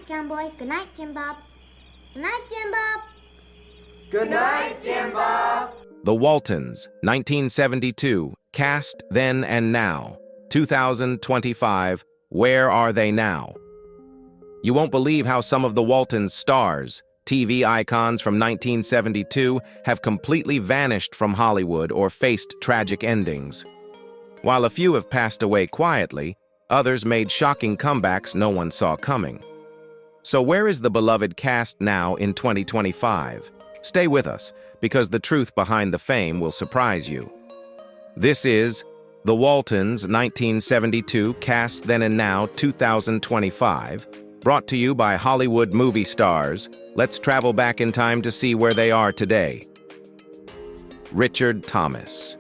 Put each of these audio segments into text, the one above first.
John Boy. Good night, Jim Bob. Good night, Jim Bob. Good night, Jim Bob. The Waltons, 1972, cast then and now. 2025, where are they now? You won't believe how some of the Waltons' stars, TV icons from 1972, have completely vanished from Hollywood or faced tragic endings. While a few have passed away quietly, others made shocking comebacks no one saw coming. So where is the beloved cast now in 2025? Stay with us, because the truth behind the fame will surprise you. This is The Waltons 1972 Cast Then and Now 2025, brought to you by Hollywood movie stars. Let's travel back in time to see where they are today. Richard Thomas.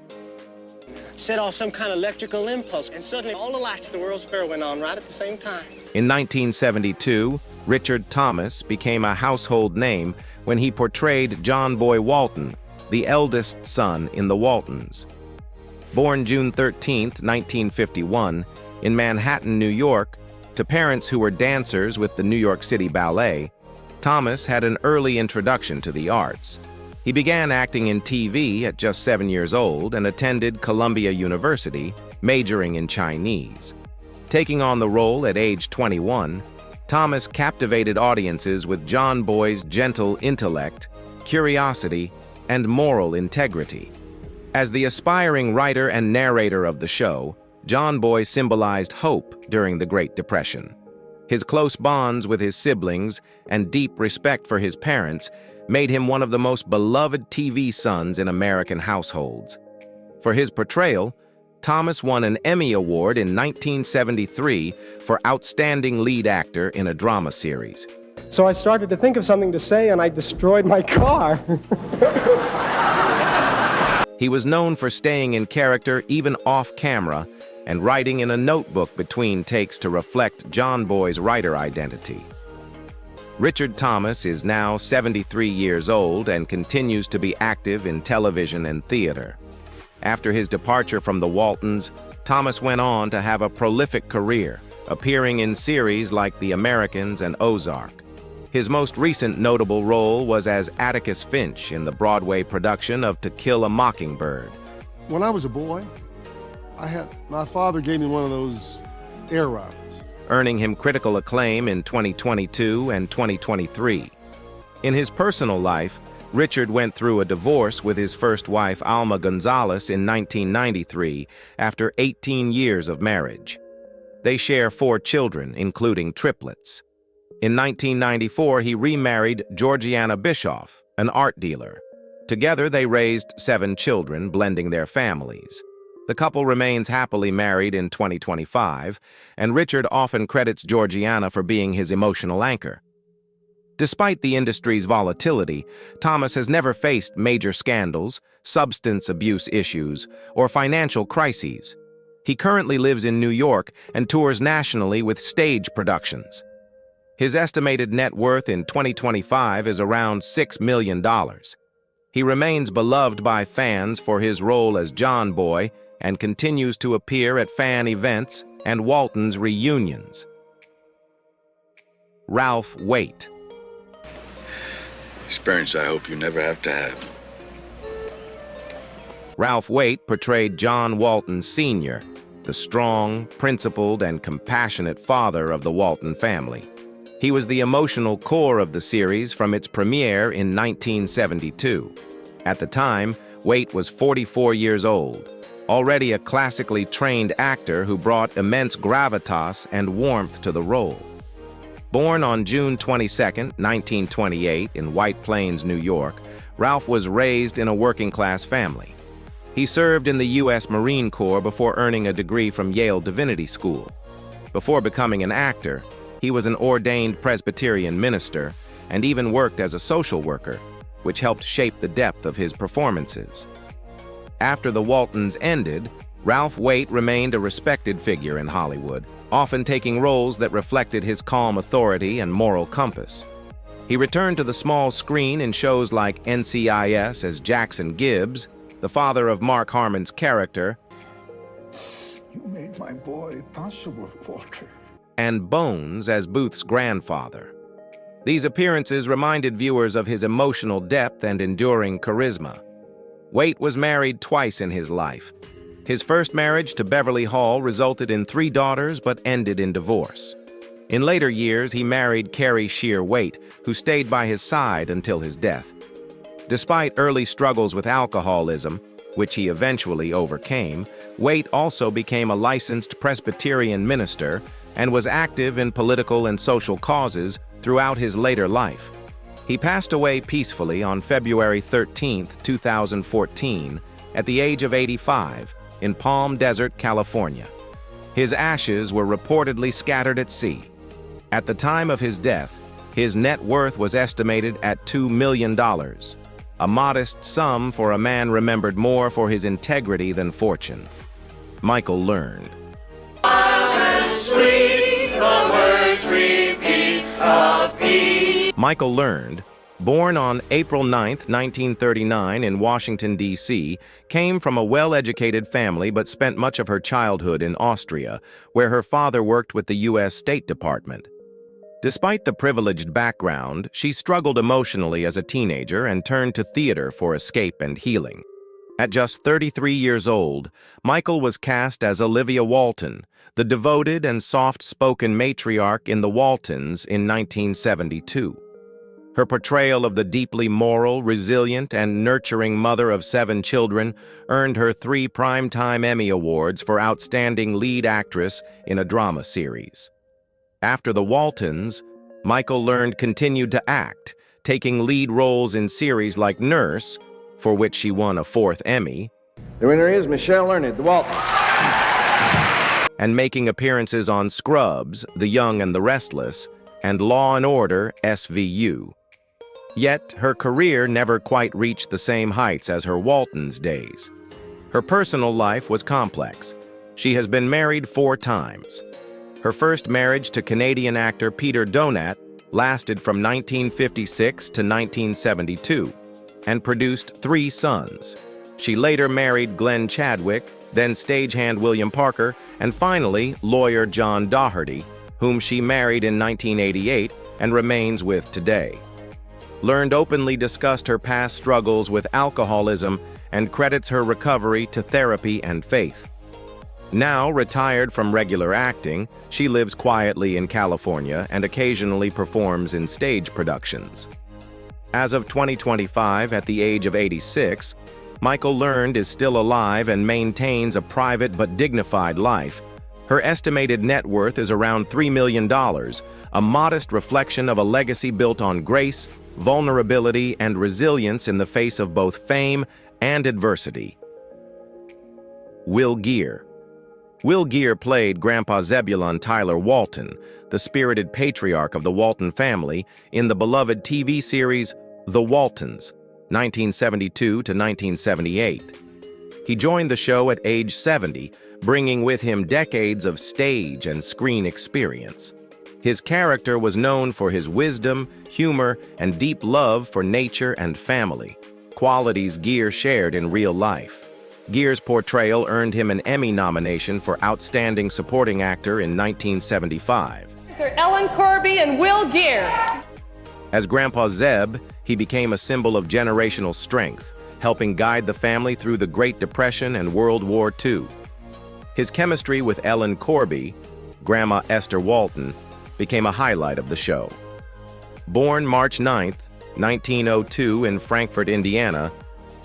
Set off some kind of electrical impulse, and suddenly all the lights at the World's Fair went on right at the same time. In 1972, Richard Thomas became a household name when he portrayed John Boy Walton, the eldest son in the Waltons. Born June 13, 1951, in Manhattan, New York, to parents who were dancers with the New York City Ballet, Thomas had an early introduction to the arts. He began acting in TV at just 7 years old and attended Columbia University, majoring in Chinese. Taking on the role at age 21, Thomas captivated audiences with John Boy's gentle intellect, curiosity, and moral integrity. As the aspiring writer and narrator of the show, John Boy symbolized hope during the Great Depression. His close bonds with his siblings and deep respect for his parents made him one of the most beloved TV sons in American households. For his portrayal, Thomas won an Emmy Award in 1973 for Outstanding Lead Actor in a Drama Series. So I started to think of something to say, and I destroyed my car. He was known for staying in character even off-camera and writing in a notebook between takes to reflect John Boy's writer identity. Richard Thomas is now 73 years old and continues to be active in television and theater. After his departure from the Waltons, Thomas went on to have a prolific career, appearing in series like The Americans and Ozark. His most recent notable role was as Atticus Finch in the Broadway production of To Kill a Mockingbird. When I was a boy, my father gave me one of those air rifles, earning him critical acclaim in 2022 and 2023. In his personal life, Richard went through a divorce with his first wife, Alma Gonzalez, in 1993 after 18 years of marriage. They share 4 children, including triplets. In 1994, he remarried Georgiana Bischoff, an art dealer. Together, they raised 7 children, blending their families. The couple remains happily married in 2025, and Richard often credits Georgiana for being his emotional anchor. Despite the industry's volatility, Thomas has never faced major scandals, substance abuse issues, or financial crises. He currently lives in New York and tours nationally with stage productions. His estimated net worth in 2025 is around $6 million. He remains beloved by fans for his role as John Boy and continues to appear at fan events and Walton's reunions. Ralph Waite. Experience I hope you never have to have. Ralph Waite portrayed John Walton Sr., the strong, principled, and compassionate father of the Walton family. He was the emotional core of the series from its premiere in 1972. At the time, Waite was 44 years old, already a classically trained actor who brought immense gravitas and warmth to the role. Born on June 22, 1928, in White Plains, New York, Ralph was raised in a working-class family. He served in the U.S. Marine Corps before earning a degree from Yale Divinity School. Before becoming an actor, he was an ordained Presbyterian minister and even worked as a social worker, which helped shape the depth of his performances. After the Waltons ended, Ralph Waite remained a respected figure in Hollywood, often taking roles that reflected his calm authority and moral compass. He returned to the small screen in shows like NCIS as Jackson Gibbs, the father of Mark Harmon's character, You made my boy possible, Walter. and Bones as Booth's grandfather. These appearances reminded viewers of his emotional depth and enduring charisma. Waite was married twice in his life. His first marriage to Beverly Hall resulted in 3 daughters but ended in divorce. In later years, he married Carrie Shear Waite, who stayed by his side until his death. Despite early struggles with alcoholism, which he eventually overcame, Waite also became a licensed Presbyterian minister and was active in political and social causes throughout his later life. He passed away peacefully on February 13, 2014, at the age of 85, in Palm Desert, California. His ashes were reportedly scattered at sea. At the time of his death, his net worth was estimated at $2 million, a modest sum for a man remembered more for his integrity than fortune. Michael learned. Michael Learned, born on April 9, 1939 in Washington, D.C., came from a well-educated family but spent much of her childhood in Austria, where her father worked with the U.S. State Department. Despite the privileged background, she struggled emotionally as a teenager and turned to theater for escape and healing. At just 33 years old, Michael was cast as Olivia Walton, the devoted and soft-spoken matriarch in the Waltons in 1972. Her portrayal of the deeply moral, resilient, and nurturing mother of 7 children earned her 3 Primetime Emmy Awards for Outstanding Lead Actress in a Drama Series. After the Waltons, Michael Learned continued to act, taking lead roles in series like Nurse, for which she won a 4th Emmy, The winner is Michelle Learned, the Waltons. and making appearances on Scrubs, The Young and the Restless, and Law & Order, SVU. Yet, her career never quite reached the same heights as her Waltons days. Her personal life was complex. She has been married 4 times. Her first marriage to Canadian actor Peter Donat lasted from 1956 to 1972 and produced 3 sons. She later married Glenn Chadwick, then stagehand William Parker, and finally lawyer John Doherty, whom she married in 1988 and remains with today. Learned openly discussed her past struggles with alcoholism and credits her recovery to therapy and faith. Now retired from regular acting, she lives quietly in California and occasionally performs in stage productions. As of 2025, at the age of 86, Michael Learned is still alive and maintains a private but dignified life. Her estimated net worth is around $3 million, a modest reflection of a legacy built on grace, vulnerability, and resilience in the face of both fame and adversity. Will Geer. Will Geer played Grandpa Zebulon Tyler Walton, the spirited patriarch of the Walton family, in the beloved TV series The Waltons, 1972 to 1978. He joined the show at age 70, bringing with him decades of stage and screen experience. His character was known for his wisdom, humor, and deep love for nature and family, qualities Geer shared in real life. Geer's portrayal earned him an Emmy nomination for Outstanding Supporting Actor in 1975. They're Ellen Corby and Will Geer. As Grandpa Zeb, he became a symbol of generational strength, helping guide the family through the Great Depression and World War II. His chemistry with Ellen Corby, Grandma Esther Walton, became a highlight of the show. Born March 9, 1902 in Frankfort, Indiana,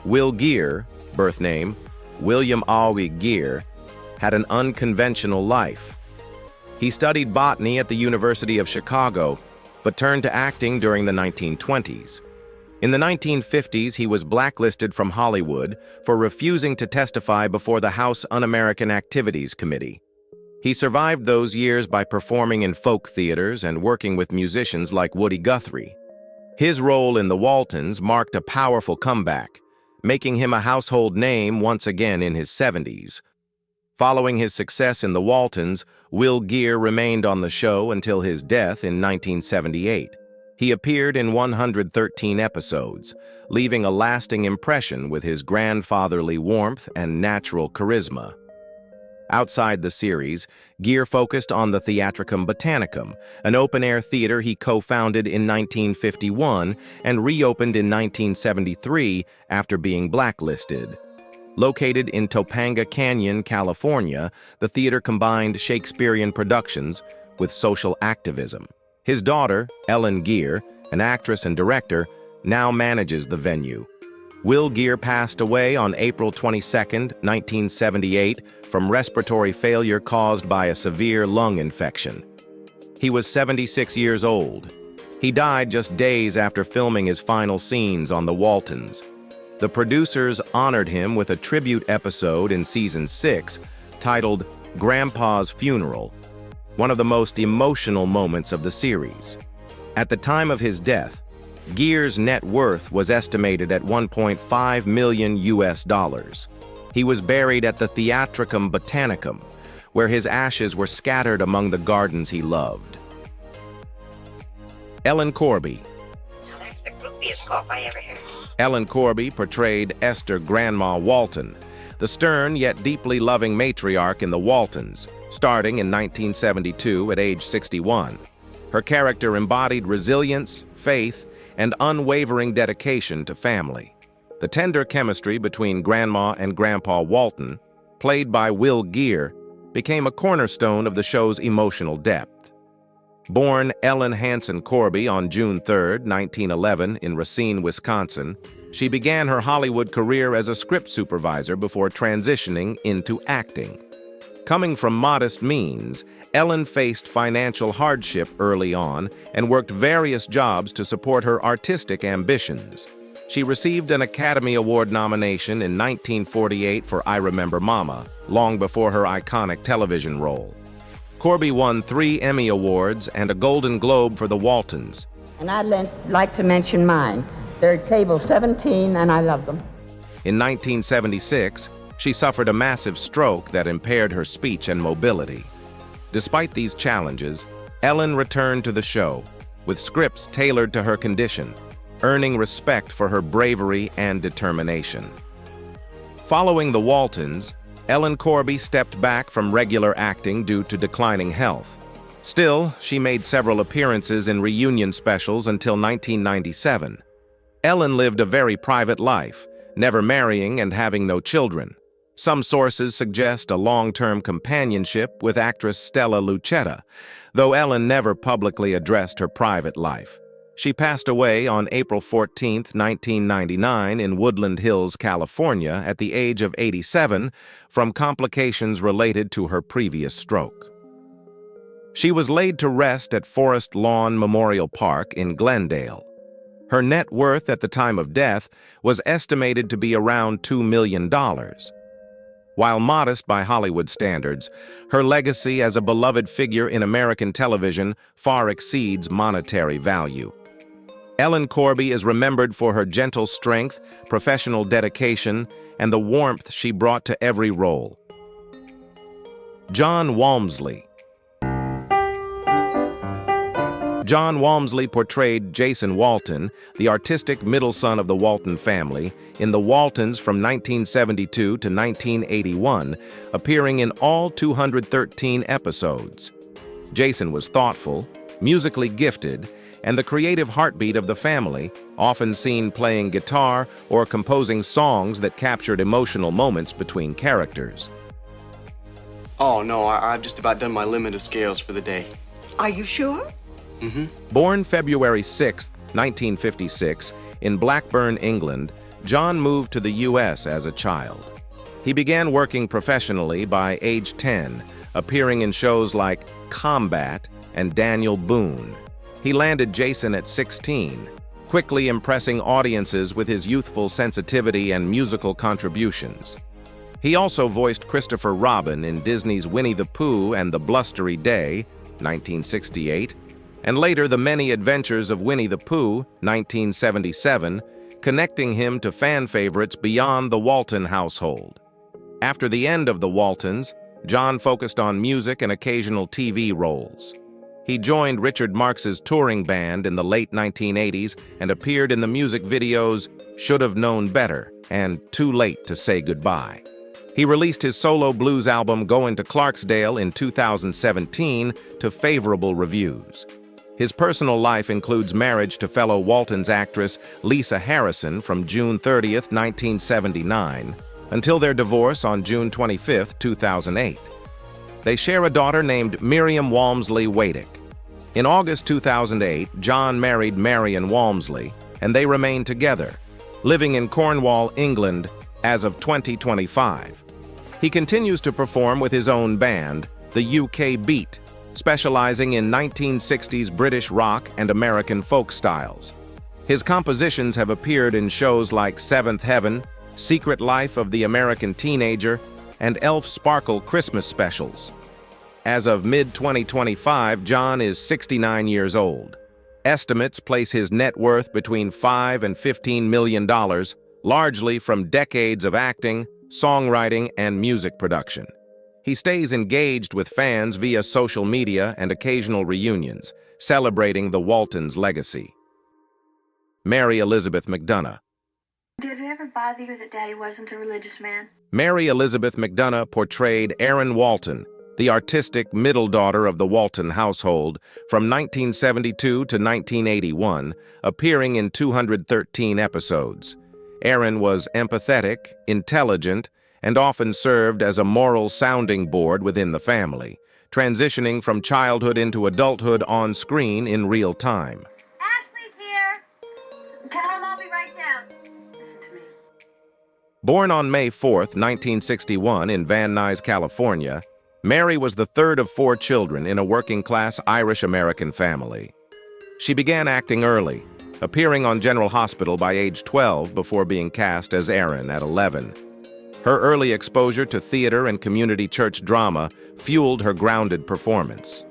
Will Geer, birth name William Augie Geer, had an unconventional life. He studied botany at the University of Chicago, but turned to acting during the 1920s. In the 1950s, he was blacklisted from Hollywood for refusing to testify before the House Un-American Activities Committee. He survived those years by performing in folk theaters and working with musicians like Woody Guthrie. His role in the Waltons marked a powerful comeback, making him a household name once again in his 70s. Following his success in the Waltons, Will Geer remained on the show until his death in 1978. He appeared in 113 episodes, leaving a lasting impression with his grandfatherly warmth and natural charisma. Outside the series, Gere focused on the Theatricum Botanicum, an open-air theater he co-founded in 1951 and reopened in 1973 after being blacklisted. Located in Topanga Canyon, California, the theater combined Shakespearean productions with social activism. His daughter, Ellen Gere, an actress and director, now manages the venue. Will Gere passed away on April 22, 1978, from respiratory failure caused by a severe lung infection. He was 76 years old. He died just days after filming his final scenes on the Waltons. The producers honored him with a tribute episode in season 6 titled Grandpa's Funeral, one of the most emotional moments of the series. At the time of his death, Gere's net worth was estimated at $1.5 million. He was buried at the Theatricum Botanicum, where his ashes were scattered among the gardens he loved. Ellen Corby. Now that's the groupiest cough I ever heard. Ellen Corby portrayed Esther Grandma Walton, the stern yet deeply loving matriarch in the Waltons, starting in 1972 at age 61. Her character embodied resilience, faith, and unwavering dedication to family. The tender chemistry between Grandma and Grandpa Walton, played by Will Gere, became a cornerstone of the show's emotional depth. Born Ellen Hanson Corby on June 3, 1911, in Racine, Wisconsin, she began her Hollywood career as a script supervisor before transitioning into acting. Coming from modest means, Ellen faced financial hardship early on and worked various jobs to support her artistic ambitions. She received an Academy Award nomination in 1948 for I Remember Mama, long before her iconic television role. Corby won 3 Emmy Awards and a Golden Globe for the Waltons. And I'd like to mention mine. They're at table 17, and I love them. In 1976, she suffered a massive stroke that impaired her speech and mobility. Despite these challenges, Ellen returned to the show, with scripts tailored to her condition, earning respect for her bravery and determination. Following the Waltons, Ellen Corby stepped back from regular acting due to declining health. Still, she made several appearances in reunion specials until 1997. Ellen lived a very private life, never marrying and having no children. Some sources suggest a long-term companionship with actress Stella Lucetta, though Ellen never publicly addressed her private life. She passed away on April 14, 1999, in Woodland Hills, California, at the age of 87 from complications related to her previous stroke. She was laid to rest at Forest Lawn Memorial Park in Glendale. Her net worth at the time of death was estimated to be around $2 million. While modest by Hollywood standards, her legacy as a beloved figure in American television far exceeds monetary value. Ellen Corby is remembered for her gentle strength, professional dedication, and the warmth she brought to every role. Jon Walmsley. Jon Walmsley portrayed Jason Walton, the artistic middle son of the Walton family, in The Waltons from 1972 to 1981, appearing in all 213 episodes. Jason was thoughtful, musically gifted, and the creative heartbeat of the family, often seen playing guitar or composing songs that captured emotional moments between characters. Oh, no, I've just about done my limit of scales for the day. Are you sure? Born February 6, 1956, in Blackburn, England, Jon moved to the U.S. as a child. He began working professionally by age 10, appearing in shows like Combat and Daniel Boone. He landed Jason at 16, quickly impressing audiences with his youthful sensitivity and musical contributions. He also voiced Christopher Robin in Disney's Winnie the Pooh and the Blustery Day, 1968, and later The Many Adventures of Winnie the Pooh, 1977, connecting him to fan favorites beyond the Walton household. After the end of the Waltons, Jon focused on music and occasional TV roles. He joined Richard Marx's touring band in the late 1980s and appeared in the music videos Should Have Known Better and Too Late to Say Goodbye. He released his solo blues album Goin' to Clarksdale in 2017 to favorable reviews. His personal life includes marriage to fellow Waltons actress Lisa Harrison from June 30, 1979, until their divorce on June 25, 2008. They share a daughter named Miriam Walmsley Waite. In August 2008, Jon married Marion Walmsley, and they remain together, living in Cornwall, England, as of 2025. He continues to perform with his own band, the UK Beat, specializing in 1960s British rock and American folk styles. His compositions have appeared in shows like Seventh Heaven, Secret Life of the American Teenager, and Elf Sparkle Christmas specials. As of mid-2025, Jon is 69 years old. Estimates place his net worth between $5 and $15 million, largely from decades of acting, songwriting, and music production. He stays engaged with fans via social media and occasional reunions, celebrating the Waltons' legacy. Mary Elizabeth McDonough. Did it ever bother you that Daddy wasn't a religious man? Mary Elizabeth McDonough portrayed Erin Walton, the artistic middle daughter of the Walton household, from 1972 to 1981, appearing in 213 episodes. Erin was empathetic, intelligent, and often served as a moral sounding board within the family, transitioning from childhood into adulthood on screen in real time. Ashley's here. Tell him I'll be right down. Listen to me. Born on May 4, 1961 in Van Nuys, California, Mary was the third of 4 children in a working-class Irish-American family. She began acting early, appearing on General Hospital by age 12 before being cast as Erin at 11. Her early exposure to theater and community church drama fueled her grounded performance.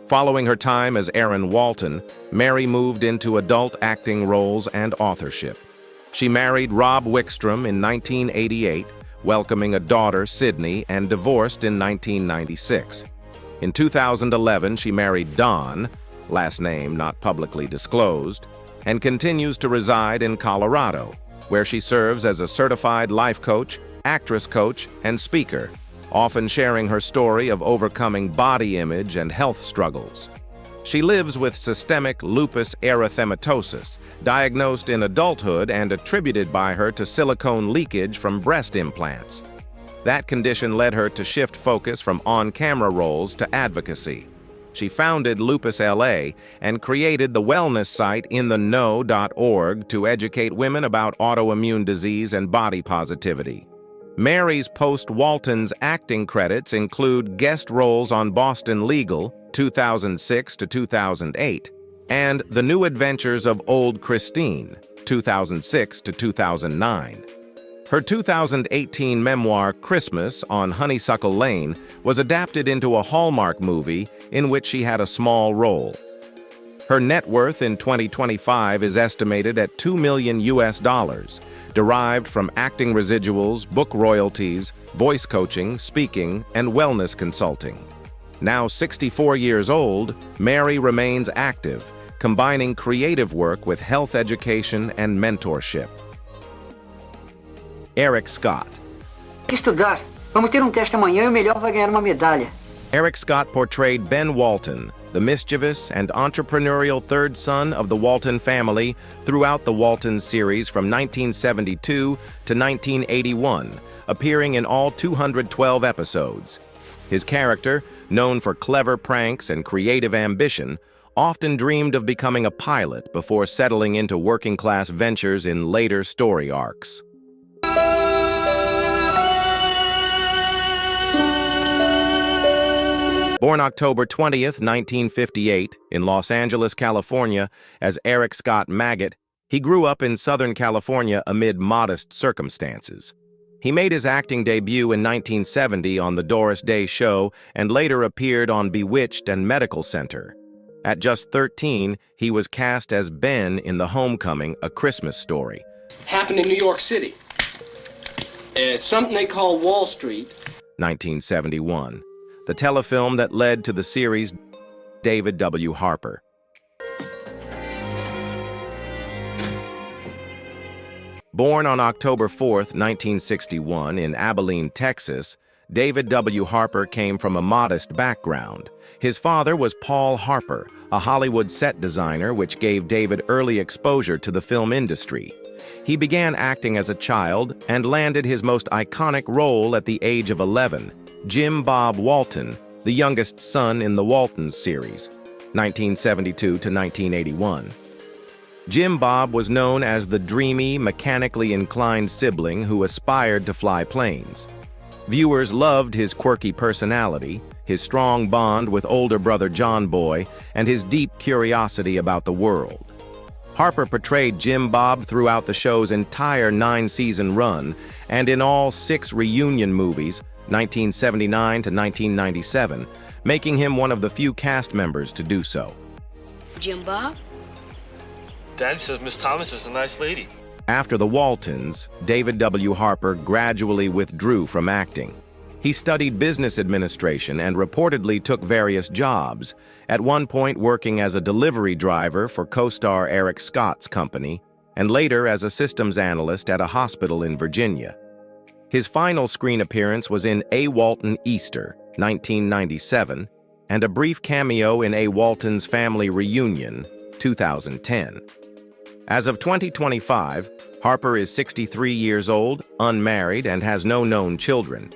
Following her time as Erin Walton, Mary moved into adult acting roles and authorship. She married Rob Wickstrom in 1988, welcoming a daughter, Sydney, and divorced in 1996. In 2011, she married Don, last name not publicly disclosed, and continues to reside in Colorado, where she serves as a certified life coach, actress coach, and speaker, often sharing her story of overcoming body image and health struggles. She lives with systemic lupus erythematosus, diagnosed in adulthood and attributed by her to silicone leakage from breast implants. That condition led her to shift focus from on-camera roles to advocacy. She founded Lupus LA and created the wellness site intheknow.org to educate women about autoimmune disease and body positivity. Mary's post-Waltons acting credits include guest roles on Boston Legal, 2006 to 2008, and The New Adventures of Old Christine, 2006 to 2009. Her 2018 memoir, Christmas on Honeysuckle Lane, was adapted into a Hallmark movie in which she had a small role. Her net worth in 2025 is estimated at $2 million, derived from acting residuals, book royalties, voice coaching, speaking, and wellness consulting. Now 64 years old, Mary remains active, combining creative work with health education and mentorship. Eric Scott. Estudar. Vamos ter teste amanhã e o melhor vai ganhar uma medalha. Eric Scott portrayed Ben Walton, the mischievous and entrepreneurial third son of the Walton family throughout the Waltons series from 1972 to 1981, appearing in all 212 episodes. His character, known for clever pranks and creative ambition, often dreamed of becoming a pilot before settling into working-class ventures in later story arcs. Born October 20th, 1958, in Los Angeles, California, as Eric Scott Maggot, he grew up in Southern California amid modest circumstances. He made his acting debut in 1970 on The Doris Day Show and later appeared on Bewitched and Medical Center. At just 13, he was cast as Ben in The Homecoming, A Christmas Story. Happened in New York City. Something they call Wall Street. 1971. The telefilm that led to the series David W. Harper. Born on October 4, 1961, in Abilene, Texas, David W. Harper came from a modest background. His father was Paul Harper, a Hollywood set designer, which gave David early exposure to the film industry. He began acting as a child and landed his most iconic role at the age of 11, Jim Bob Walton, the youngest son in the Waltons series, 1972 to 1981. Jim Bob was known as the dreamy, mechanically inclined sibling who aspired to fly planes. Viewers loved his quirky personality, his strong bond with older brother John Boy, and his deep curiosity about the world. Harper portrayed Jim Bob throughout the show's entire 9-season run and in all 6 reunion movies, 1979 to 1997, making him one of the few cast members to do so. Jim Bob? Daddy says Miss Thomas is a nice lady. After the Waltons, David W. Harper gradually withdrew from acting. He studied business administration and reportedly took various jobs, at one point working as a delivery driver for co-star Eric Scott's company, and later as a systems analyst at a hospital in Virginia. His final screen appearance was in A. Walton Easter, 1997, and a brief cameo in A. Walton's Family Reunion, 2010. As of 2025, Harper is 63 years old, unmarried, and has no known children.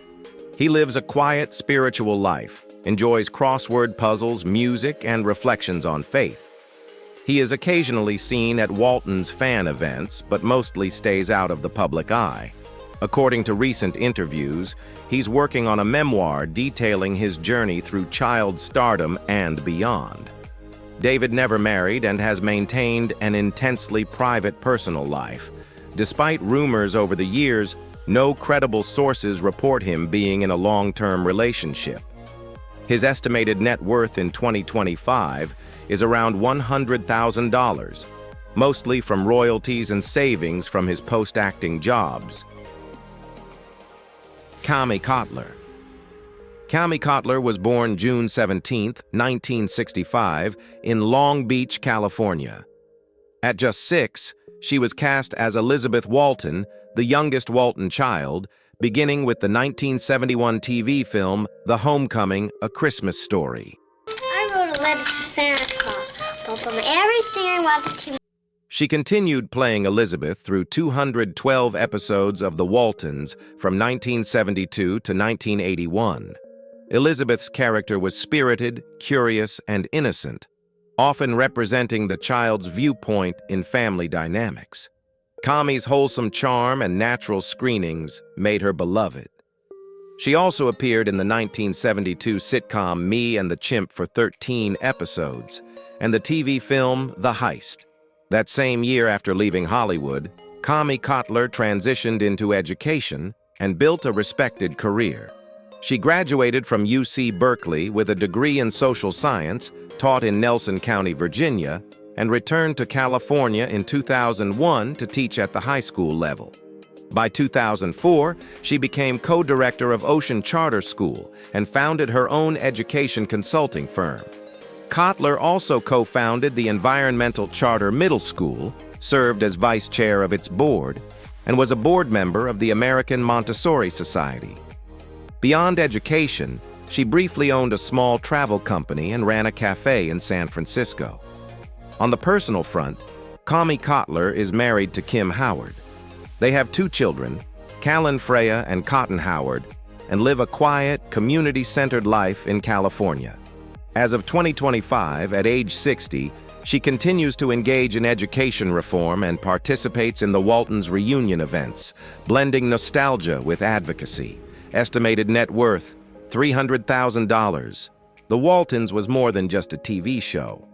He lives a quiet, spiritual life, enjoys crossword puzzles, music, and reflections on faith. He is occasionally seen at Walton's fan events, but mostly stays out of the public eye. According to recent interviews, he's working on a memoir detailing his journey through child stardom and beyond. David never married and has maintained an intensely private personal life. Despite rumors over the years, no credible sources report him being in a long-term relationship. His estimated net worth in 2025 is around $100,000, mostly from royalties and savings from his post-acting jobs. Kami Cotler. Kami Cotler was born June 17, 1965, in Long Beach, California. At just 6, she was cast as Elizabeth Walton, the youngest Walton child, beginning with the 1971 TV film The Homecoming: A Christmas Story. I wrote a letter to Santa Claus, told him everything I wanted to. She continued playing Elizabeth through 212 episodes of The Waltons from 1972 to 1981. Elizabeth's character was spirited, curious, and innocent, often representing the child's viewpoint in family dynamics. Kami's wholesome charm and natural screenings made her beloved. She also appeared in the 1972 sitcom Me and the Chimp for 13 episodes, and the TV film The Heist. That same year after leaving Hollywood, Kami Cotler transitioned into education and built a respected career. She graduated from UC Berkeley with a degree in social science, taught in Nelson County, Virginia, and returned to California in 2001 to teach at the high school level. By 2004, she became co-director of Ocean Charter School and founded her own education consulting firm. Cotler also co-founded the Environmental Charter Middle School, served as vice chair of its board, and was a board member of the American Montessori Society. Beyond education, she briefly owned a small travel company and ran a cafe in San Francisco. On the personal front, Kami Cotler is married to Kim Howard. They have 2 children, Callan Freya and Cotton Howard, and live a quiet, community-centered life in California. As of 2025, at age 60, she continues to engage in education reform and participates in the Waltons reunion events, blending nostalgia with advocacy. Estimated net worth, $300,000. The Waltons was more than just a TV show.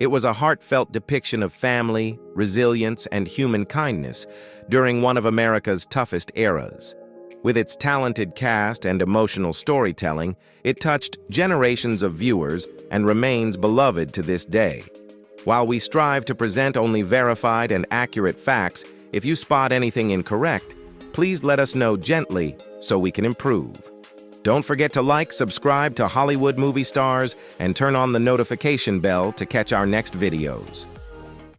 It was a heartfelt depiction of family, resilience, and human kindness during one of America's toughest eras. With its talented cast and emotional storytelling, it touched generations of viewers and remains beloved to this day. While we strive to present only verified and accurate facts, if you spot anything incorrect, please let us know gently so we can improve. Don't forget to like, subscribe to Hollywood Movie Stars, and turn on the notification bell to catch our next videos.